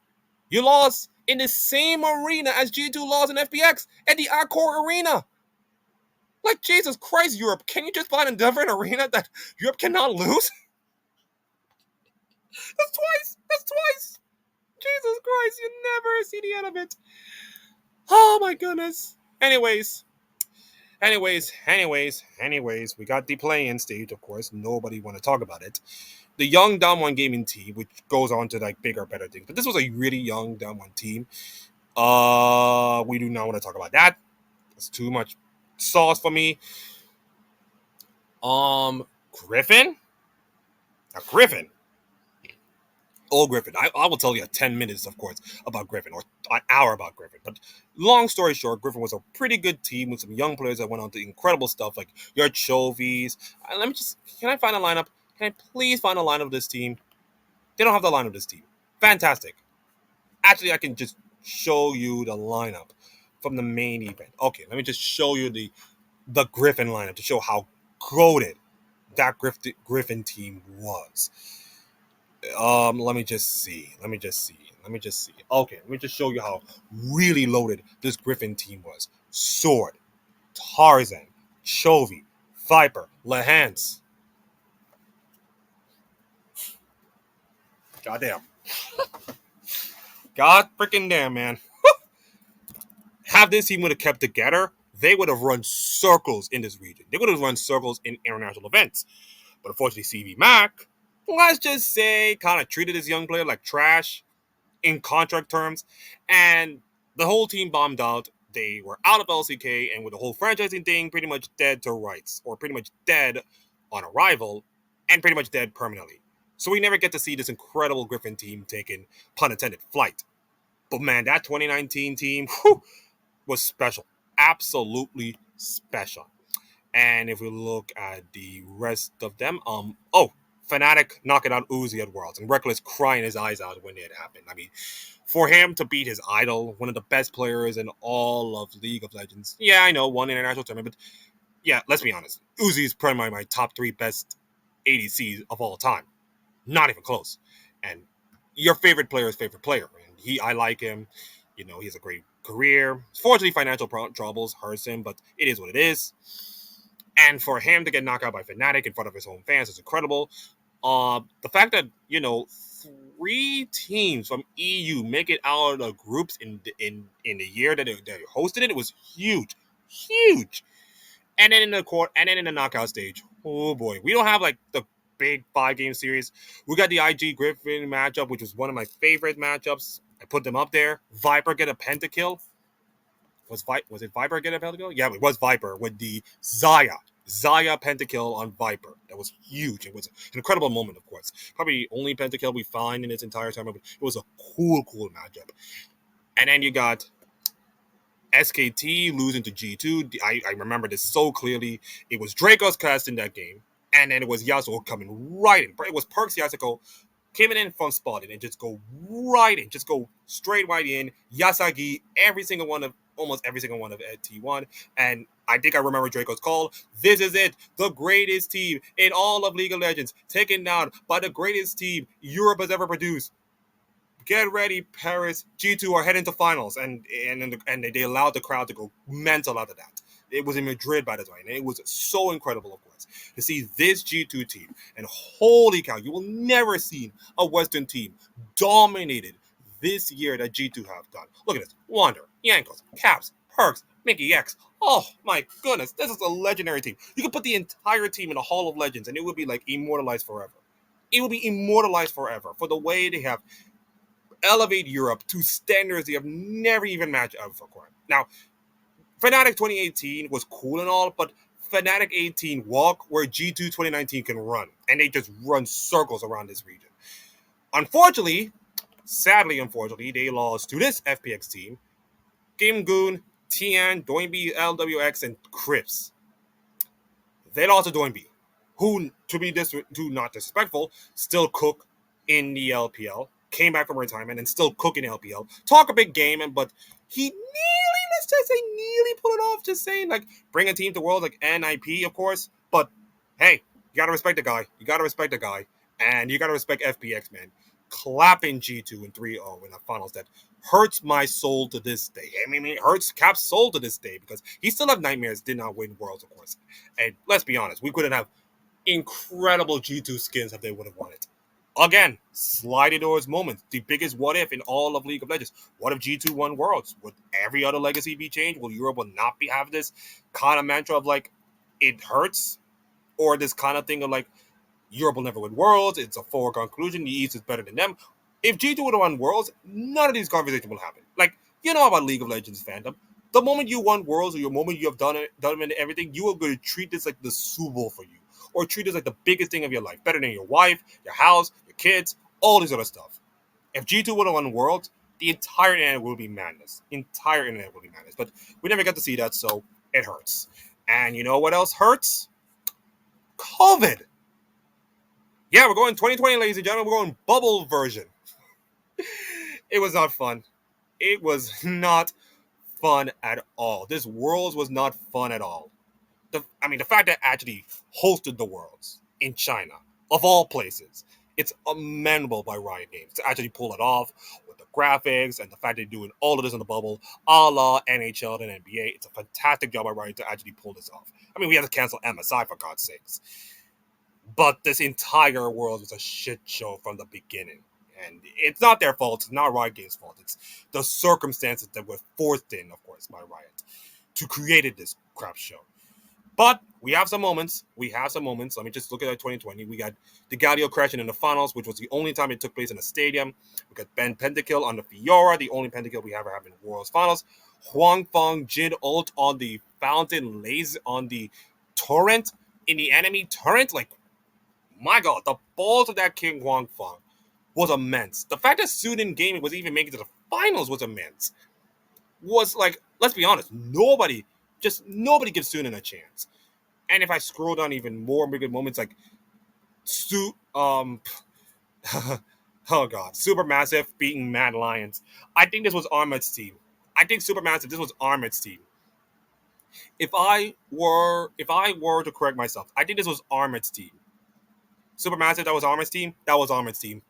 you lost in the same arena as G2 lost in FPX at the Accor Arena. Like, Jesus Christ, Europe, can you just find a different arena that Europe cannot lose? That's twice. Jesus Christ, you never see the end of it. Oh my goodness. Anyways, we got the play-in stage, of course. Nobody want to talk about it. The young Damwon Gaming team, which goes on to like bigger, better things. But this was a really young Damwon team. We do not want to talk about that. It's too much sauce for me. Griffin? Now, Griffin. Old Griffin. I will tell you 10 minutes, of course, about Griffin, or an hour about Griffin. But long story short, Griffin was a pretty good team with some young players that went on to incredible stuff like your Chovies. Can I find a lineup? Can I please find a lineup of this team? They don't have the lineup of this team. Fantastic. Actually, I can just show you the lineup from the main event. Okay, let me just show you the Griffin lineup to show how goated that Griffin team was. Let me just see. Let me just see. Okay, let me just show you how really loaded this Griffin team was. Sword, Tarzan, Chovy, Viper, Lehans. Goddamn. God freaking damn, man. Have this team would have kept together, they would have run circles in this region. They would have run circles in international events. But unfortunately, CV Mac, let's just say, kind of treated this young player like trash in contract terms, and the whole team bombed out. They were out of LCK, and with the whole franchising thing pretty much dead to rights, or pretty much dead on arrival, and pretty much dead permanently. So we never get to see this incredible Griffin team taking, pun intended, flight. But man, that 2019 team was special. Absolutely special. And if we look at the rest of them, Fnatic knocking out Uzi at Worlds, and Reckless crying his eyes out when it happened. I mean, for him to beat his idol, one of the best players in all of League of Legends. Yeah, I know, one international tournament, but yeah, let's be honest. Uzi is probably my top 3 best ADCs of all time. Not even close. And your favorite player is favorite player. And I like him. You know, he has a great career. Fortunately, financial troubles hurts him, but it is what it is. And for him to get knocked out by Fnatic in front of his home fans is incredible. The fact that, 3 teams from EU make it out of the groups in the year that they hosted it was huge, huge. And then in the court, and then in the knockout stage, oh boy, we don't have like the big 5-game series. We got the IG Griffin matchup, which was one of my favorite matchups. I put them up there. Viper get a pentakill. Was it Viper get a pentakill? Yeah, it was Viper with the Zaya pentakill on Viper. That was huge. It was an incredible moment, of course. Probably the only pentakill we find in its entire time. But it was a cool matchup. And then you got SKT losing to G2. I remember this so clearly. It was Draco's cast in that game. And then it was Yasuo coming right in. It was Perks Yasuo coming in from spotted and just go right in. Just go straight right in. Yasagi, almost every single one of T1. And I think I remember Draco's call. This is it. The greatest team in all of League of Legends. Taken down by the greatest team Europe has ever produced. Get ready, Paris. G2 are heading to finals. And they allowed the crowd to go mental after that. It was in Madrid, by the way, and it was so incredible, of course, to see this G2 team. And holy cow, you will never see a Western team dominated this year that G2 have done. Look at this. Wander, Yankos, Caps, Perks, Mickey X. Oh, my goodness. This is a legendary team. You could put the entire team in a Hall of Legends, and it would be like immortalized forever. It would be immortalized forever for the way they have elevated Europe to standards they have never even matched up before. Now, Fnatic 2018 was cool and all, but Fnatic 18 walk where G2 2019 can run, and they just run circles around this region. Unfortunately, unfortunately, they lost to this FPX team, Kim Goon, Tian, Doinb, LWX, and Crips. They lost to Doinb, who, to not disrespectful, still cook in the LPL, came back from retirement and still cook in LPL. Talk a big game, but he let's just say nearly pull it off. Just saying, like, bring a team to Worlds like NIP, of course. But hey, you gotta respect the guy. And you gotta respect FPX, man. Clapping G2 in 3-0 in the finals that hurts my soul to this day. I mean, it hurts Cap's soul to this day because he still have nightmares. Did not win Worlds, of course. And let's be honest, we couldn't have incredible G2 skins if they would have wanted. Again, sliding doors moments. The biggest what if in all of League of Legends. What if G2 won Worlds? Would every other legacy be changed? Will Europe not have this kind of mantra of like, it hurts? Or this kind of thing of like, Europe will never win Worlds. It's a foregone conclusion. The East is better than them. If G2 would have won Worlds, none of these conversations will happen. Like, you know about League of Legends fandom. The moment you won Worlds or the moment you have done everything, you are going to treat this like the Super Bowl for you. Or treat it like the biggest thing of your life. Better than your wife, your house, your kids, all this other stuff. If G2 would have won Worlds, the entire internet will be madness. But we never got to see that, so it hurts. And you know what else hurts? COVID. Yeah, we're going 2020, ladies and gentlemen. We're going bubble version. It was not fun. It was not fun at all. This Worlds was not fun at all. The fact that actually hosted the Worlds in China, of all places, it's commendable by Riot Games to actually pull it off with the graphics and the fact they're doing all of this in the bubble, a la NHL and NBA. It's a fantastic job by Riot to actually pull this off. I mean, we had to cancel MSI for God's sakes. But this entire world was a shit show from the beginning. And it's not their fault. It's not Riot Games' fault. It's the circumstances that were forced in, of course, by Riot to create this crap show. But we have some moments. Let me just look at 2020. We got the Galio crashing in the finals, which was the only time it took place in a stadium. We got Ben Pentakill on the Fiora, the only Pentakill we ever have in Worlds Finals. Huang Feng Jin ult on the fountain laser on the torrent in the enemy turret. Like, my God, the balls of that King Huang Feng was immense. The fact that Sudan Gaming was even making it to the finals was immense. Was like, let's be honest, nobody gives Sudan a chance. And if I scroll down even more good moments like oh God, Supermassive beating Mad Lions. I think this was Armad's team. I think Supermassive, this was Armad's team. If I were to correct myself, I think this was Armad's team. Supermassive, that was Armad's team. That was Armad's team.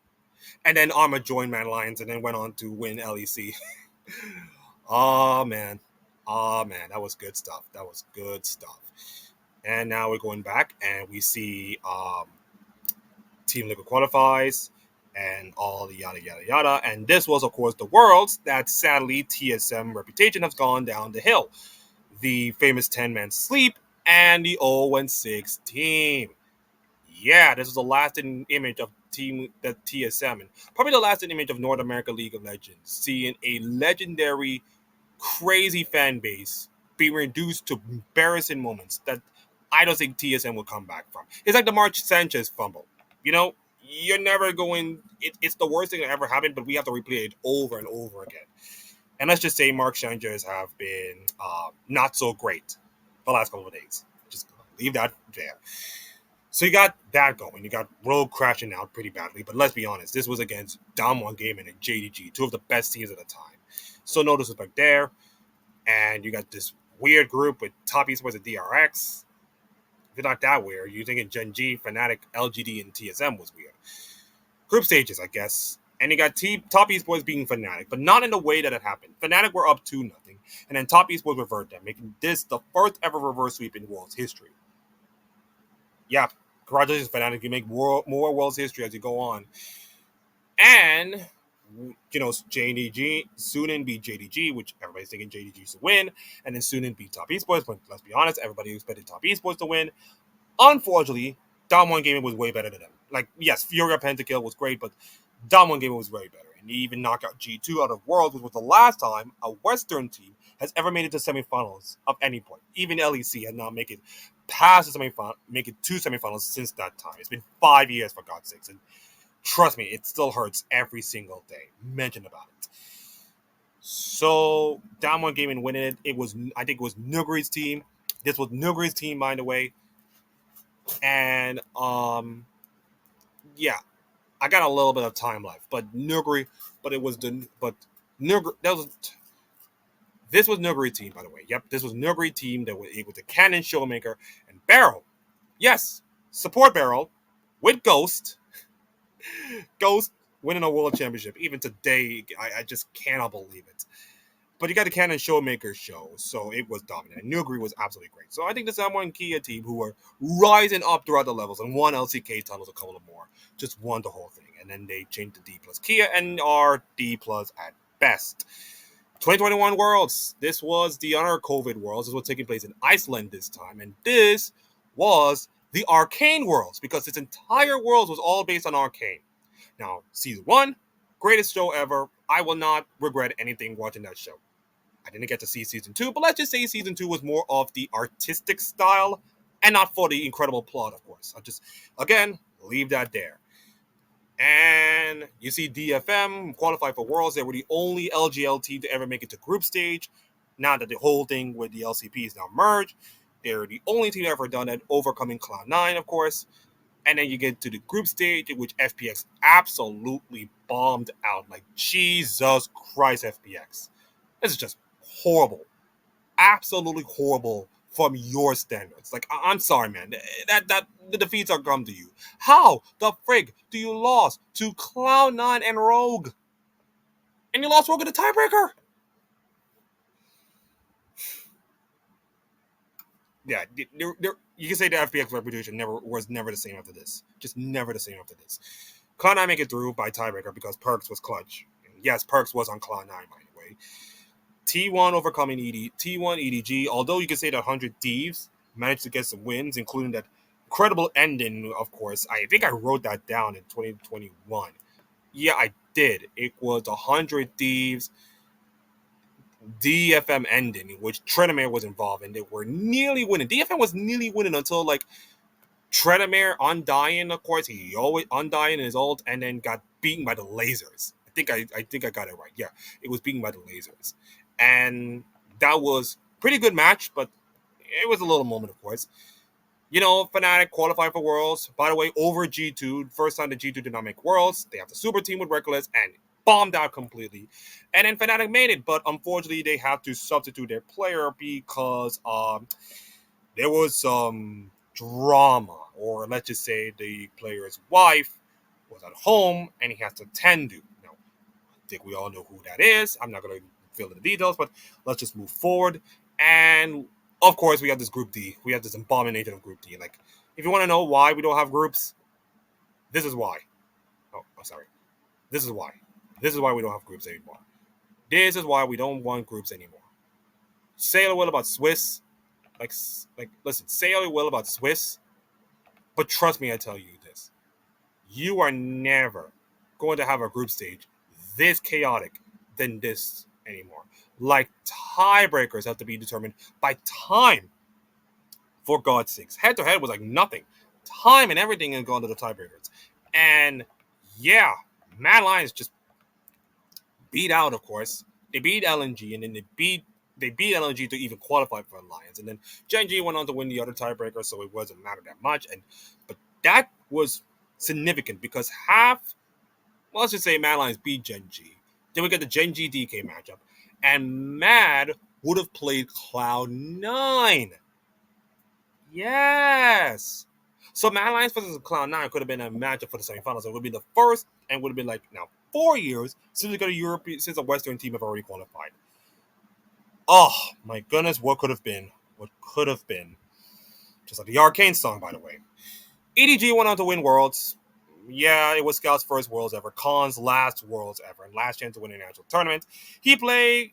And then Armad joined Mad Lions and then went on to win LEC. Oh man, that was good stuff. And now we're going back and we see Team Liquid qualifies and all the yada yada yada. And this was, of course, the Worlds that sadly TSM reputation has gone down the hill. The famous 10-man sleep and the 0-6 team. Yeah, this was the last image of the TSM and probably the last image of North America League of Legends, seeing a legendary, crazy fan base be reduced to embarrassing moments that I don't think TSM will come back from. It's like the March Sanchez fumble. You know, you're never going. It's the worst thing that ever happened, but we have to replay it over and over again. And let's just say Mark Sanchez have been not so great the last couple of days. Just leave that there. So you got that going. You got Rogue crashing out pretty badly. But let's be honest, this was against Damwon Gaming and JDG, two of the best teams at the time. So no disrespect there. And you got this weird group with Top Esports and DRX. If you're not that weird, you're thinking Gen G, Fnatic, LGD, and TSM was weird. Group stages, I guess. And you got Top Esports being Fnatic, but not in the way that it happened. Fnatic were up 2-0, and then Top Esports reversed them, making this the first ever reverse sweep in Worlds history. Yeah, congratulations, Fnatic. You make more Worlds history as you go on. And, you know, JDG, Sunan beat JDG, which everybody's thinking JDG used to win, and then Sunan beat Top Esports, but let's be honest, everybody expected Top Esports to win. Unfortunately, Damwon Gaming was way better than them. Like, yes, Furia Pentakill was great, but Damwon Gaming was way better. And he even knocked out G2 out of Worlds, which was the last time a Western team has ever made it to semifinals of any point. Even LEC had not made it past the semifinal, make it to semifinals since that time. It's been 5 years, for God's sakes. And trust me, it still hurts every single day. Mention about it. So, Damwon Gaming winning it. I think it was Nuguri's team. This was Nuguri's team, by the way. And yeah, I got a little bit of time left, but Nuguri, this was Nuguri team, by the way. Yep, this was Nuguri team that was the Cannon Showmaker and Barrel. Yes, support Barrel with Ghost winning a world championship. Even today, I just cannot believe it. But you got the Cannon Showmaker show, so it was dominant. Nuguri was absolutely great. So I think the Samuel Kia team, who were rising up throughout the levels and won LCK tunnels, a couple of more, just won the whole thing. And then they changed to D plus Kia and are D plus at best. 2021 Worlds. This was the other COVID Worlds. This was taking place in Iceland this time. And this was the Arcane Worlds, because this entire Worlds was all based on Arcane. Now, Season 1, greatest show ever. I will not regret anything watching that show. I didn't get to see Season 2, but let's just say Season 2 was more of the artistic style and not for the incredible plot, of course. I'll just, again, leave that there. And you see DFM qualify for Worlds. They were the only LGL team to ever make it to group stage. Now that the whole thing with the LCP is now merged, they're the only team ever done that, overcoming Cloud9, of course. And then you get to the group stage, in which FPX absolutely bombed out. Like, Jesus Christ, FPX. This is just horrible. Absolutely horrible from your standards. Like, I'm sorry, man. That the defeats are come to you. How the frig do you lose to Cloud9 and Rogue? and you lost Rogue in the tiebreaker. Yeah, you can say the FPX reputation was never the same after this. Just never the same after this. Cloud9 make it through by tiebreaker because Perks was clutch. And yes, Perks was on Cloud9, by the way. T1 overcoming T1 EDG. Although you can say that 100 Thieves managed to get some wins, including that incredible ending. Of course, I think I wrote that down in 2021. Yeah, I did. It was 100 Thieves DFM ending, in which Tredemere was involved, and they were nearly winning. DFM was nearly winning until like Tredemere Undying, of course, he always Undying in his ult, and then got beaten by the lasers. I think I got it right. Yeah, it was beaten by the lasers, and that was pretty good match, but it was a little moment, of course. Fnatic qualified for Worlds. By the way, over G2. First time the G2 did not make Worlds. They have the super team with Reckless and bombed out completely. And then Fnatic made it, but unfortunately they have to substitute their player because there was some drama, or let's just say the player's wife was at home and he has to tend to. Now, I think we all know who that is. I'm not going to fill in the details, but let's just move forward. And of course, we have this Group D. We have this abomination of Group D. Like, if you want to know why we don't have groups, this is why. Oh, sorry. This is why. This is why we don't have groups anymore. This is why we don't want groups anymore. Say all you will about Swiss. Listen, say all you will about Swiss, but trust me, I tell you this. You are never going to have a group stage this chaotic than this anymore. Like, tiebreakers have to be determined by time. For God's sakes. Head to head was like nothing. Time and everything has gone to the tiebreakers. And yeah, Mad Lions just beat out, of course. They beat LNG, and then they beat LNG to even qualify for Lions. And then Gen G went on to win the other tiebreaker, so it wasn't matter that much. But that was significant because let's just say Mad Lions beat Gen G. Then we get the Gen G DK matchup. And Mad would have played Cloud9. Yes. So Mad Lions versus Cloud9 could have been a matchup for the semifinals. It would be the first, and would have been like now 4 years since we got since a Western team have already qualified. Oh my goodness, what could have been? What could have been? Just like the Arcane song, by the way. EDG went on to win Worlds. Yeah, it was Scout's first Worlds ever. Khan's last Worlds ever, and last chance to win a national tournament. He played,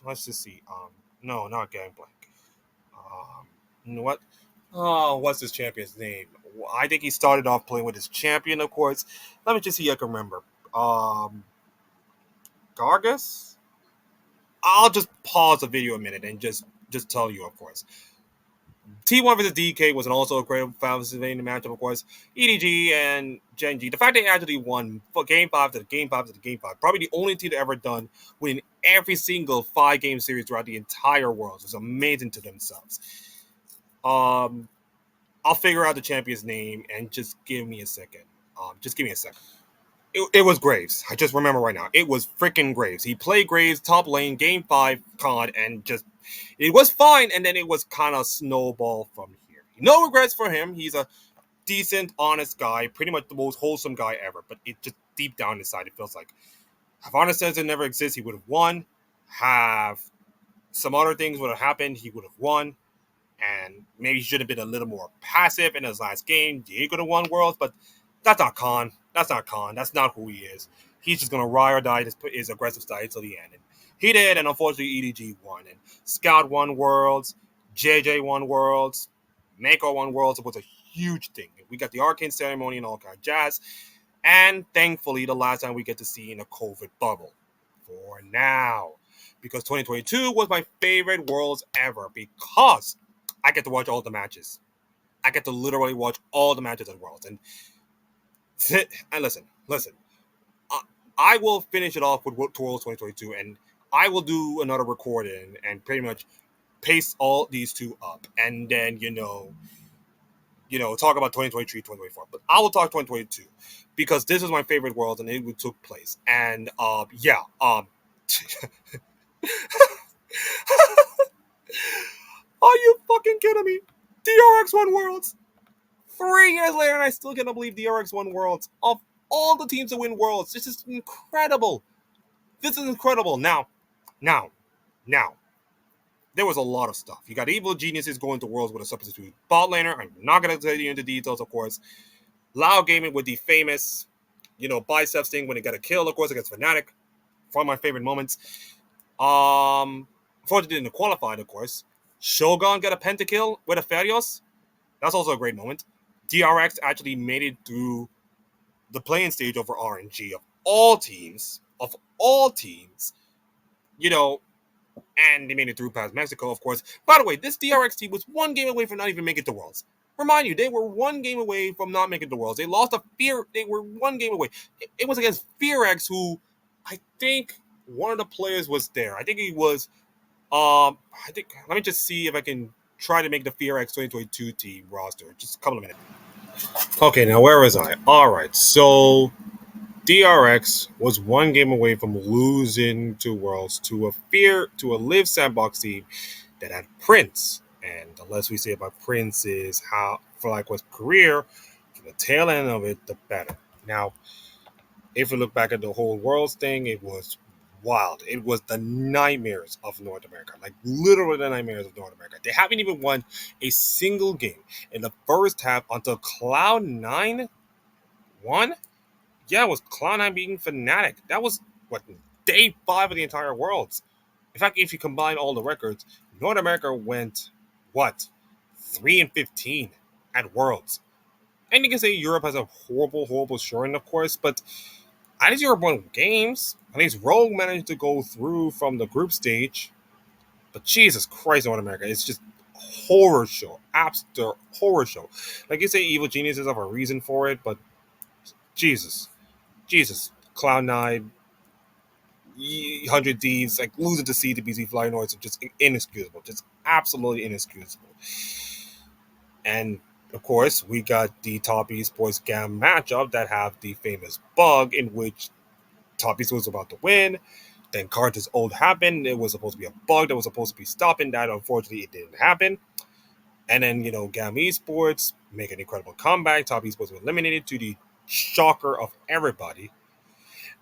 let's just see. No, not Gangplank. You know what? Oh, what's his champion's name? I think he started off playing with his champion, of course. Let me just see if I can remember. Gargus? I'll just pause the video a minute and just tell you, of course. T1 versus DK was also a great Pennsylvania matchup, of course. EDG and Gen G. The fact they actually won Game 5 to the Game 5 to the Game 5. Probably the only team that ever done winning every single 5-game series throughout the entire world. It was amazing to themselves. I'll figure out the champion's name and just give me a second. Just give me a second. It was Graves. I just remember right now. It was freaking Graves. He played Graves top lane, game 5, con, and just it was fine. And then it was kind of snowball from here. No regrets for him. He's a decent, honest guy, pretty much the most wholesome guy ever. But it just deep down inside, it feels like if honest sense it never exists, he would have won. Have some other things would have happened, he would have won. And maybe he should have been a little more passive in his last game. He could have won Worlds, but that's not Khan. That's not Khan. That's not who he is. He's just going to ride or die his aggressive style till the end. And he did, and unfortunately, EDG won. And Scout won Worlds. JJ won Worlds. Mako won Worlds. It was a huge thing. We got the Arcane ceremony and all kind of jazz. And thankfully, the last time we get to see in a COVID bubble. For now. Because 2022 was my favorite Worlds ever. Because I get to watch all the matches. I get to literally watch all the matches at Worlds. And listen. I will finish it off with Worlds 2022, and I will do another recording and pretty much paste all these two up, and then talk about 2023, 2024. But I will talk 2022 because this is my favorite Worlds, and it took place. And are you fucking kidding me? DRX won Worlds 3 years later, and I still cannot believe DRX won Worlds. Of all the teams to win Worlds. This is incredible. This is incredible. Now, now, there was a lot of stuff. You got evil geniuses going to Worlds with a substitute bot laner. I'm not going to tell you into details, of course. Lao Gaming with the famous, biceps thing when he got a kill, of course, against Fnatic. One of my favorite moments. Unfortunately, didn't qualify, of course. Shogun got a pentakill with a Ferios. That's also a great moment. DRX actually made it through the playing stage over RNG of all teams. You know, and they made it through past Mexico, of course. By the way, this DRX team was one game away from not even making the Worlds. Remind you, they were one game away from not making the Worlds. They lost a Fear. They were one game away. It was against FearX, who I think one of the players was there. I think he was. Let me just see if I can try to make the FearX 2022 team roster. Just a couple of minutes. Okay, now where was I? All right, so DRX was one game away from losing to Worlds to a Live Sandbox team that had Prince. And the less we say about Prince is how for like was career, from the tail end of it, the better. Now, if we look back at the whole Worlds thing, it was wild. It was the nightmares of North America, like literally the nightmares of North America. They haven't even won a single game in the first half until Cloud9 won. Yeah, it was Cloud9 beating Fnatic. That was what day 5 of the entire Worlds. In fact, if you combine all the records, North America went what 3-15 at Worlds. And you can say Europe has a horrible, horrible showing, of course, but at least Europe won games. At least Rogue managed to go through from the group stage. But Jesus Christ, North America, it's just horror show, absolute horror show. Like you say, evil geniuses have a reason for it, but Jesus, Cloud9, 100 Thieves, like losing to CTBC Fly Noise are just inexcusable, just absolutely inexcusable. And of course, we got the Top Esports GAM matchup that have the famous bug in which Top Esports was about to win. Then Carter's ult happened. It was supposed to be a bug that was supposed to be stopping that. Unfortunately, it didn't happen. And then, GAM Esports make an incredible comeback. Top Esports was eliminated to the shocker of everybody.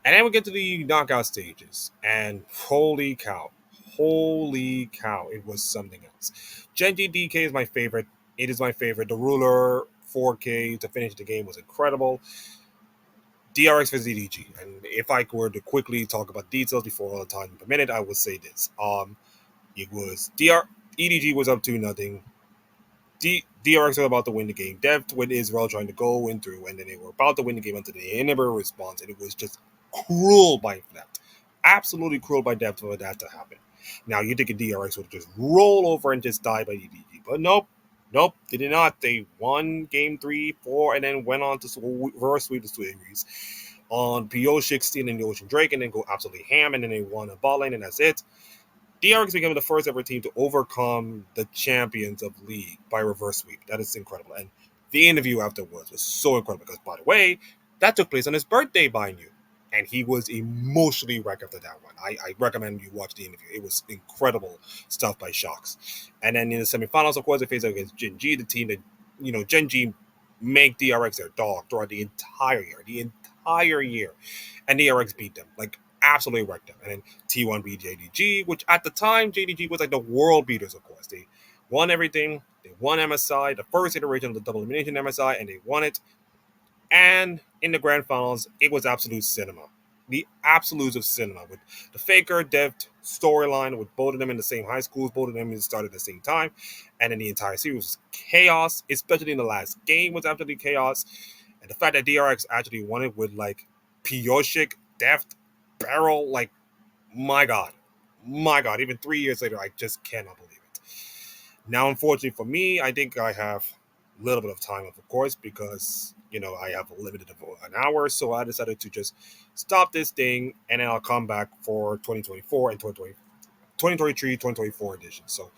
And then we get to the knockout stages. And holy cow, it was something else. Genji DK is my favorite. It is my favorite. The Ruler 4K to finish the game was incredible. DRX versus EDG. And if I were to quickly talk about details before all the time per minute, I would say this. It was EDG was up 2-0. DRX was about to win the game. Deft with Israel trying to go in through, and then they were about to win the game until they never response, and it was just cruel by Deft. Absolutely cruel by Deft for that to happen. Now you think a DRX would just roll over and just die by EDG, but nope, they did not. They won game 3, 4, and then went on to reverse sweep the series on PO16 and the Ocean Drake, and then go absolutely ham, and then they won a ball lane, and that's it. DRX became the first ever team to overcome the champions of League by reverse sweep. That is incredible. And the interview afterwards was so incredible because, by the way, that took place on his birthday, mind you. And he was emotionally wrecked after that one. I recommend you watch the interview. It was incredible stuff by Shocks. And then in the semifinals, of course, they faced against Gen G, the team that, Gen G make DRX their dog throughout the entire year. And DRX beat them. Like, absolutely wrecked them. And then T1 beat JDG, which at the time, JDG was like the world beaters, of course. They won everything. They won MSI, the first iteration of the double elimination MSI, and they won it. And in the grand finals, it was absolute cinema. The absolutes of cinema with the Faker Deft storyline with both of them in the same high schools, both of them started at the same time, and then the entire series was chaos, especially in the last game was absolutely chaos. And the fact that DRX actually won it with like Piyoshik, Deft, Barrel, like my God, even 3 years later, I just cannot believe it. Now, unfortunately for me, I think I have a little bit of time, of course, because I have a limited of an hour, so I decided to just stop this thing, and then I'll come back for 2024 and 2023, 2024 edition. So